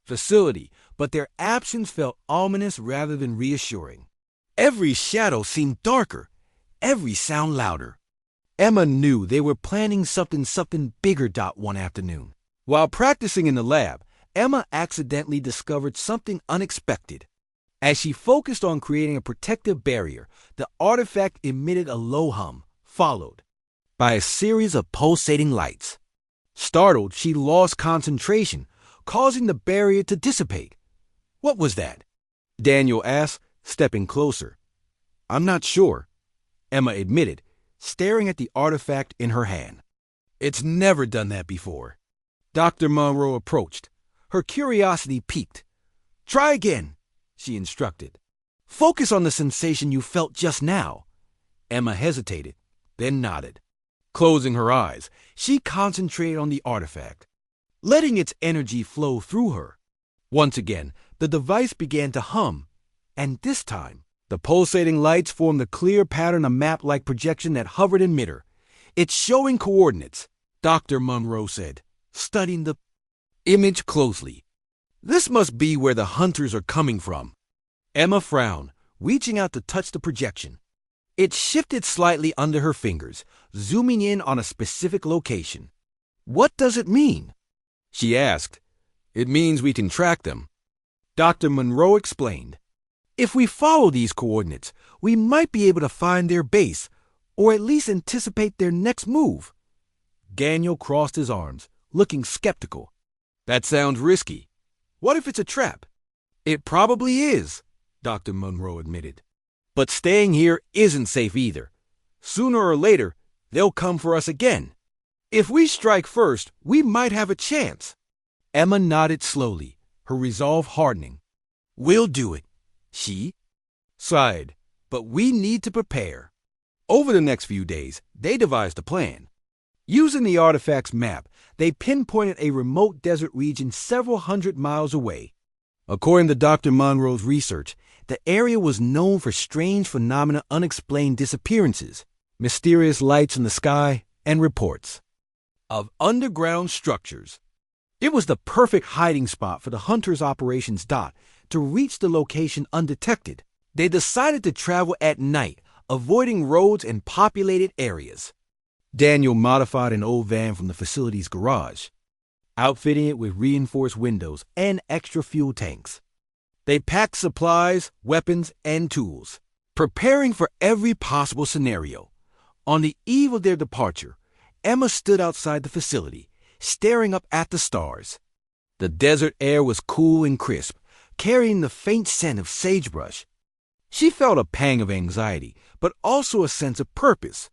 facility, but their absence felt ominous rather than reassuring. Every shadow seemed darker, every sound louder. Emma knew they were planning something bigger. One afternoon, while practicing in the lab, Emma accidentally discovered something unexpected. As she focused on creating a protective barrier, the artifact emitted a low hum, followed by a series of pulsating lights. Startled, she lost concentration, causing the barrier to dissipate. What was that? Daniel asked, stepping closer. I'm not sure, Emma admitted, staring at the artifact in her hand. It's never done that before. Dr. Monroe approached. Her curiosity piqued. Try again, she instructed. Focus on the sensation you felt just now. Emma hesitated, then nodded. Closing her eyes, she concentrated on the artifact, letting its energy flow through her. Once again, the device began to hum, and this time, the pulsating lights formed a clear pattern, a map-like projection that hovered in midair. It's showing coordinates, Dr. Monroe said, studying the image closely. This must be where the hunters are coming from. Emma frowned, reaching out to touch the projection. It shifted slightly under her fingers, zooming in on a specific location. What does it mean? She asked. It means we can track them. Dr. Monroe explained. If we follow these coordinates, we might be able to find their base, or at least anticipate their next move. Daniel crossed his arms, looking skeptical. That sounds risky. What if it's a trap? It probably is, Dr. Monroe admitted. But staying here isn't safe either. Sooner or later, they'll come for us again. If we strike first, we might have a chance. Emma nodded slowly, her resolve hardening. We'll do it, she sighed, but we need to prepare. Over the next few days, they devised a plan. Using the artifact's map, they pinpointed a remote desert region several hundred miles away. According to Dr. Monroe's research, the area was known for strange phenomena, unexplained disappearances, mysterious lights in the sky, and reports of underground structures. It was the perfect hiding spot for the hunters' operations. To reach the location undetected, they decided to travel at night, avoiding roads and populated areas. Daniel modified an old van from the facility's garage, outfitting it with reinforced windows and extra fuel tanks. They packed supplies, weapons, and tools, preparing for every possible scenario. On the eve of their departure, Emma stood outside the facility, staring up at the stars. The desert air was cool and crisp, carrying the faint scent of sagebrush. She felt a pang of anxiety, but also a sense of purpose.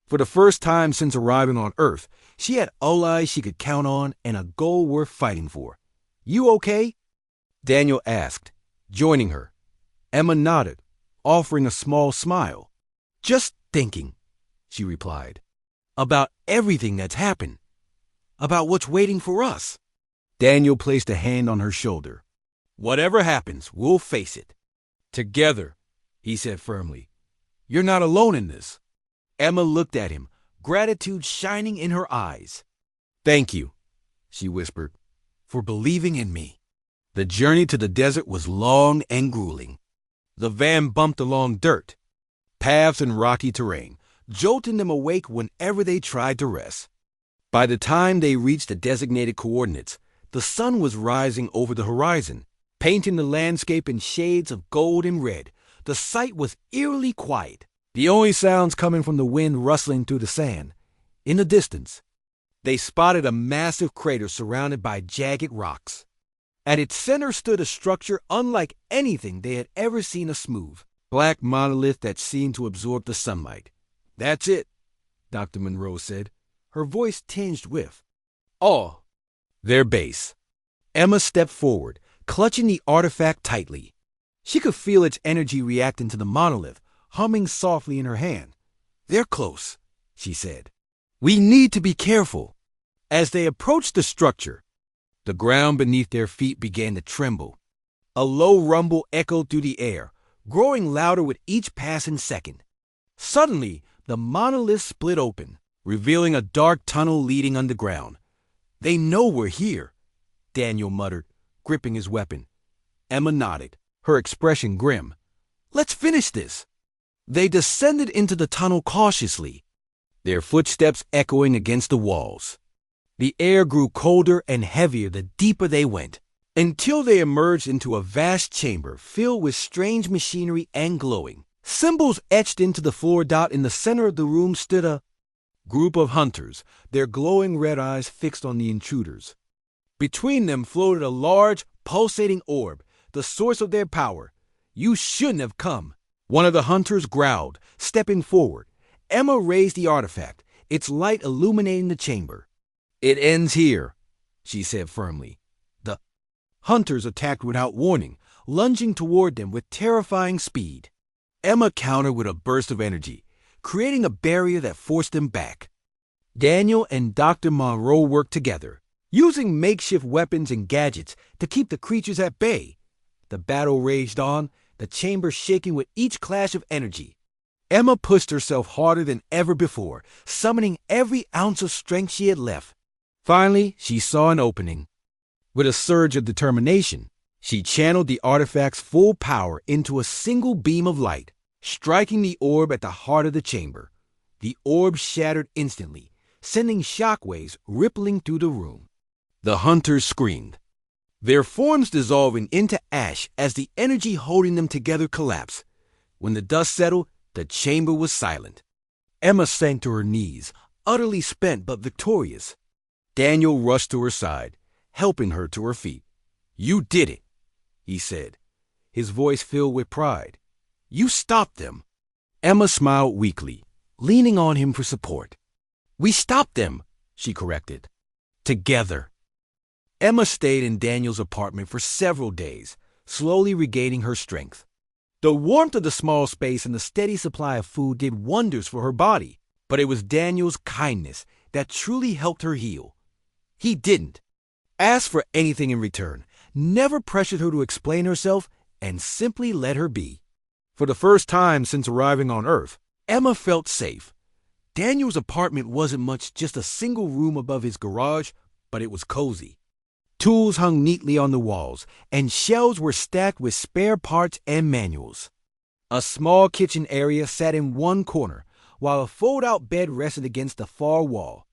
For the first time since arriving on Earth, she had allies she could count on and a goal worth fighting for. "You okay?" Daniel asked, joining her. Emma nodded, offering a small smile. "Just thinking," she replied, "about everything that's happened, about what's waiting for us." Daniel placed a hand on her shoulder. "Whatever happens, we'll face it. Together," he said firmly. "You're not alone in this." Emma looked at him, gratitude shining in her eyes. "Thank you," she whispered, "for believing in me." The journey to the desert was long and grueling. The van bumped along dirt, paths and rocky terrain, jolting them awake whenever they tried to rest. By the time they reached the designated coordinates, the sun was rising over the horizon, painting the landscape in shades of gold and red. The sight was eerily quiet, the only sounds coming from the wind rustling through the sand. In the distance, they spotted a massive crater surrounded by jagged rocks. At its center stood a structure unlike anything they had ever seen, a smooth, black monolith that seemed to absorb the sunlight. "That's it," Dr. Monroe said, her voice tinged with awe. "Their base." Emma stepped forward, clutching the artifact tightly. She could feel its energy reacting to the monolith, humming softly in her hand. "They're close," she said. "We need to be careful." As they approached the structure, the ground beneath their feet began to tremble. A low rumble echoed through the air, growing louder with each passing second. Suddenly, the monolith split open, revealing a dark tunnel leading underground. "They know we're here," Daniel muttered, gripping his weapon. Emma nodded, her expression grim. "Let's finish this." They descended into the tunnel cautiously, their footsteps echoing against the walls. The air grew colder and heavier the deeper they went, until they emerged into a vast chamber filled with strange machinery and glowing symbols etched into the floor. In the center of the room stood a group of hunters, their glowing red eyes fixed on the intruders. Between them floated a large, pulsating orb, the source of their power. "You shouldn't have come," one of the hunters growled, stepping forward. Emma raised the artifact, its light illuminating the chamber. "It ends here," she said firmly. The hunters attacked without warning, lunging toward them with terrifying speed. Emma countered with a burst of energy, creating a barrier that forced them back. Daniel and Dr. Monroe worked together, using makeshift weapons and gadgets to keep the creatures at bay. The battle raged on, the chamber shaking with each clash of energy. Emma pushed herself harder than ever before, summoning every ounce of strength she had left. Finally, she saw an opening. With a surge of determination, she channeled the artifact's full power into a single beam of light, striking the orb at the heart of the chamber. The orb shattered instantly, sending shockwaves rippling through the room. The hunters screamed, their forms dissolving into ash as the energy holding them together collapsed. When the dust settled, the chamber was silent. Emma sank to her knees, utterly spent but victorious. Daniel rushed to her side, helping her to her feet. "You did it," he said, his voice filled with pride. "You stopped them." Emma smiled weakly, leaning on him for support. "We stopped them," she corrected. "Together." Emma stayed in Daniel's apartment for several days, slowly regaining her strength. The warmth of the small space and the steady supply of food did wonders for her body, but it was Daniel's kindness that truly helped her heal. He didn't ask for anything in return, never pressured her to explain herself, and simply let her be. For the first time since arriving on Earth, Emma felt safe. Daniel's apartment wasn't much, just a single room above his garage, but it was cozy. Tools hung neatly on the walls, and shelves were stacked with spare parts and manuals. A small kitchen area sat in one corner, while a fold-out bed rested against the far wall.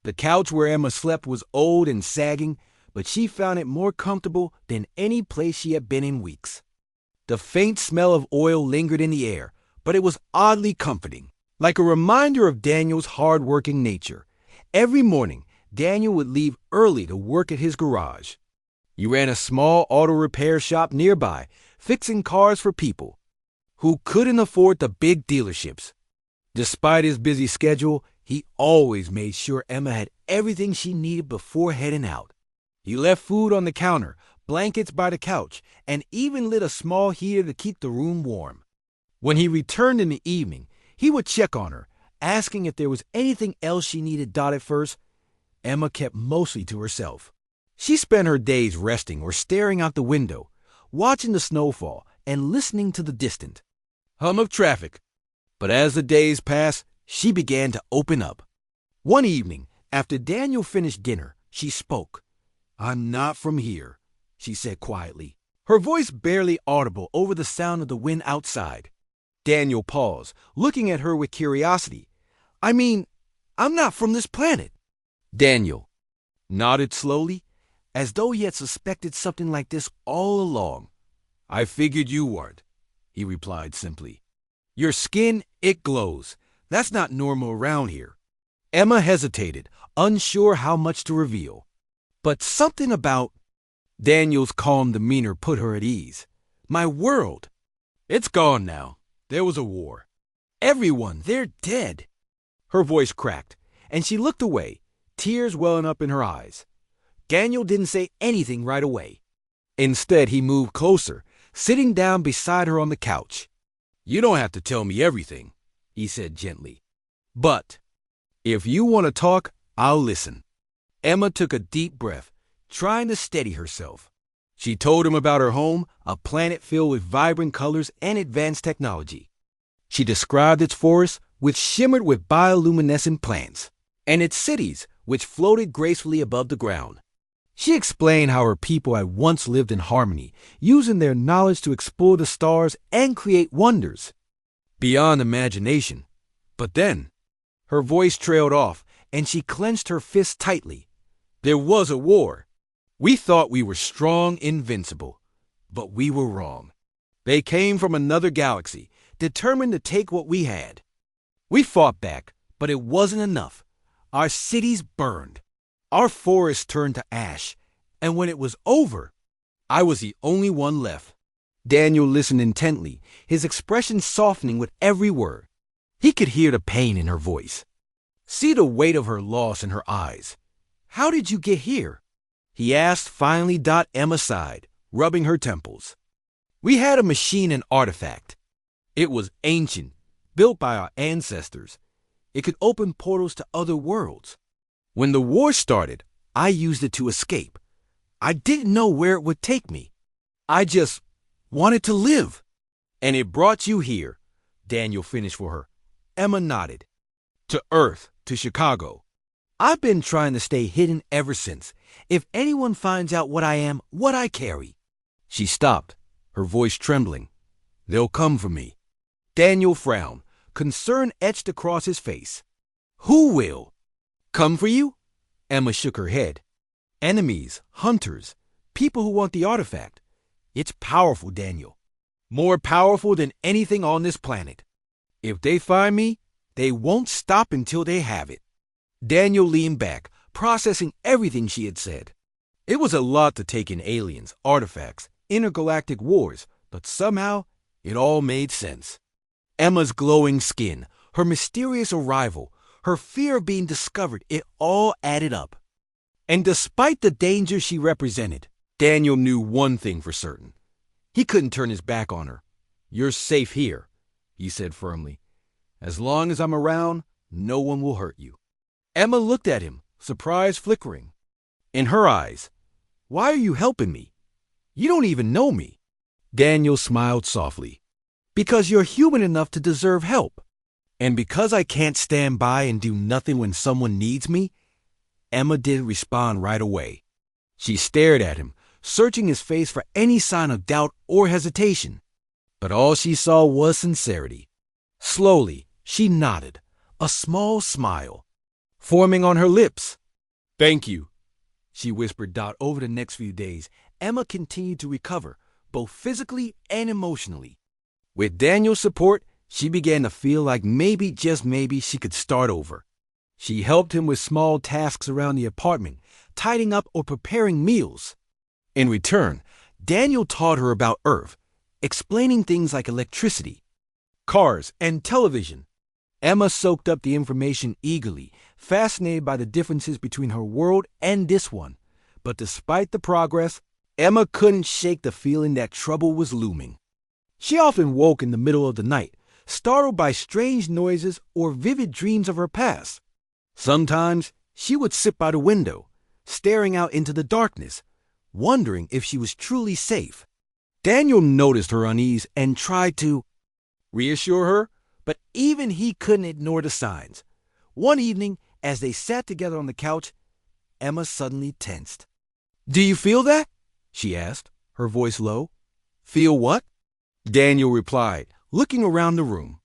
The couch where Emma slept was old and sagging, but she found it more comfortable than any place she had been in weeks. The faint smell of oil lingered in the air, but it was oddly comforting, like a reminder of Daniel's hard-working nature. Every morning, Daniel would leave early to work at his garage. He ran a small auto repair shop nearby, fixing cars for people who couldn't afford the big dealerships. Despite his busy schedule, he always made sure Emma had everything she needed before heading out. He left food on the counter, blankets by the couch, and even lit a small heater to keep the room warm. When he returned in the evening, he would check on her, asking if there was anything else she needed dotted first. Emma kept mostly to herself. She spent her days resting or staring out the window, watching the snowfall and listening to the distant hum of traffic. But as the days passed, she began to open up. One evening, after Daniel finished dinner, she spoke. "I'm not from here," she said quietly, her voice barely audible over the sound of the wind outside. Daniel paused, looking at her with curiosity. "I mean, I'm not from this planet." Daniel nodded slowly, as though he had suspected something like this all along. "I figured you weren't," he replied simply. "Your skin, it glows. That's not normal around here." Emma hesitated, unsure how much to reveal. But something about Daniel's calm demeanor put her at ease. "My world. It's gone now. There was a war. Everyone, they're dead." Her voice cracked, and she looked away, tears welling up in her eyes. Daniel didn't say anything right away. Instead, he moved closer, sitting down beside her on the couch. "You don't have to tell me everything," he said gently. "But if you want to talk, I'll listen." Emma took a deep breath, trying to steady herself. She told him about her home, a planet filled with vibrant colors and advanced technology. She described its forests, which shimmered with bioluminescent plants, and its cities, which floated gracefully above the ground. She explained how her people had once lived in harmony, using their knowledge to explore the stars and create wonders beyond imagination. But then, her voice trailed off, and she clenched her fists tightly. "There was a war. We thought we were strong, invincible, but we were wrong. They came from another galaxy, determined to take what we had. We fought back, but it wasn't enough. Our cities burned. Our forests turned to ash, and when it was over, I was the only one left." Daniel listened intently, his expression softening with every word. He could hear the pain in her voice, see the weight of her loss in her eyes. "How did you get here?" he asked, finally. Emma sighed, rubbing her temples. "We had a machine and artifact. It was ancient, built by our ancestors. It could open portals to other worlds. When the war started, I used it to escape. I didn't know where it would take me. I just wanted to live. And it brought you here," Daniel finished for her. Emma nodded. "To Earth, to Chicago. I've been trying to stay hidden ever since. If anyone finds out what I am, what I carry." She stopped, her voice trembling. "They'll come for me." Daniel frowned, concern etched across his face. "Who will?" "Come for you?" Emma shook her head. "Enemies, hunters, people who want the artifact. It's powerful, Daniel. More powerful than anything on this planet. If they find me, they won't stop until they have it." Daniel leaned back, processing everything she had said. It was a lot to take in: aliens, artifacts, intergalactic wars, but somehow it all made sense. Emma's glowing skin, her mysterious arrival, her fear of being discovered, it all added up. And despite the danger she represented, Daniel knew one thing for certain. He couldn't turn his back on her. "You're safe here," he said firmly. "As long as I'm around, no one will hurt you." Emma looked at him, surprise flickering in her eyes. "Why are you helping me? You don't even know me." Daniel smiled softly. "Because you're human enough to deserve help. And because I can't stand by and do nothing when someone needs me." Emma didn't respond right away. She stared at him, searching his face for any sign of doubt or hesitation. But all she saw was sincerity. Slowly, she nodded, a small smile forming on her lips. "Thank you," she whispered. Over the next few days, Emma continued to recover, both physically and emotionally. With Daniel's support, she began to feel like maybe, just maybe, she could start over. She helped him with small tasks around the apartment, tidying up or preparing meals. In return, Daniel taught her about Earth, explaining things like electricity, cars, and television. Emma soaked up the information eagerly, fascinated by the differences between her world and this one. But despite the progress, Emma couldn't shake the feeling that trouble was looming. She often woke in the middle of the night, startled by strange noises or vivid dreams of her past. Sometimes she would sit by the window, staring out into the darkness, wondering if she was truly safe. Daniel noticed her unease and tried to reassure her, but even he couldn't ignore the signs. One evening, as they sat together on the couch, Emma suddenly tensed. "Do you feel that?" she asked, her voice low. "Feel what?" Daniel replied, looking around the room.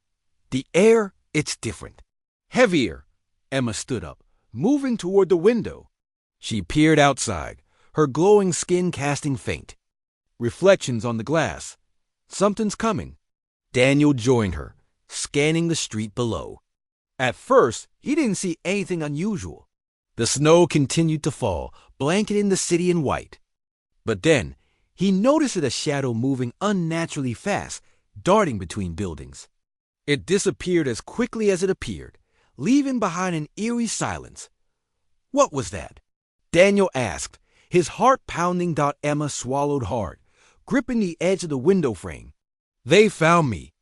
"The air, it's different. Heavier." Emma stood up, moving toward the window. She peered outside, her glowing skin casting faint reflections on the glass. "Something's coming." Daniel joined her, scanning the street below. At first, he didn't see anything unusual. The snow continued to fall, blanketing the city in white. But then, he noticed a shadow moving unnaturally fast, darting between buildings. It disappeared as quickly as it appeared, leaving behind an eerie silence. "What was that?" Daniel asked, his heart pounding. Emma swallowed hard, gripping the edge of the window frame. "They found me,"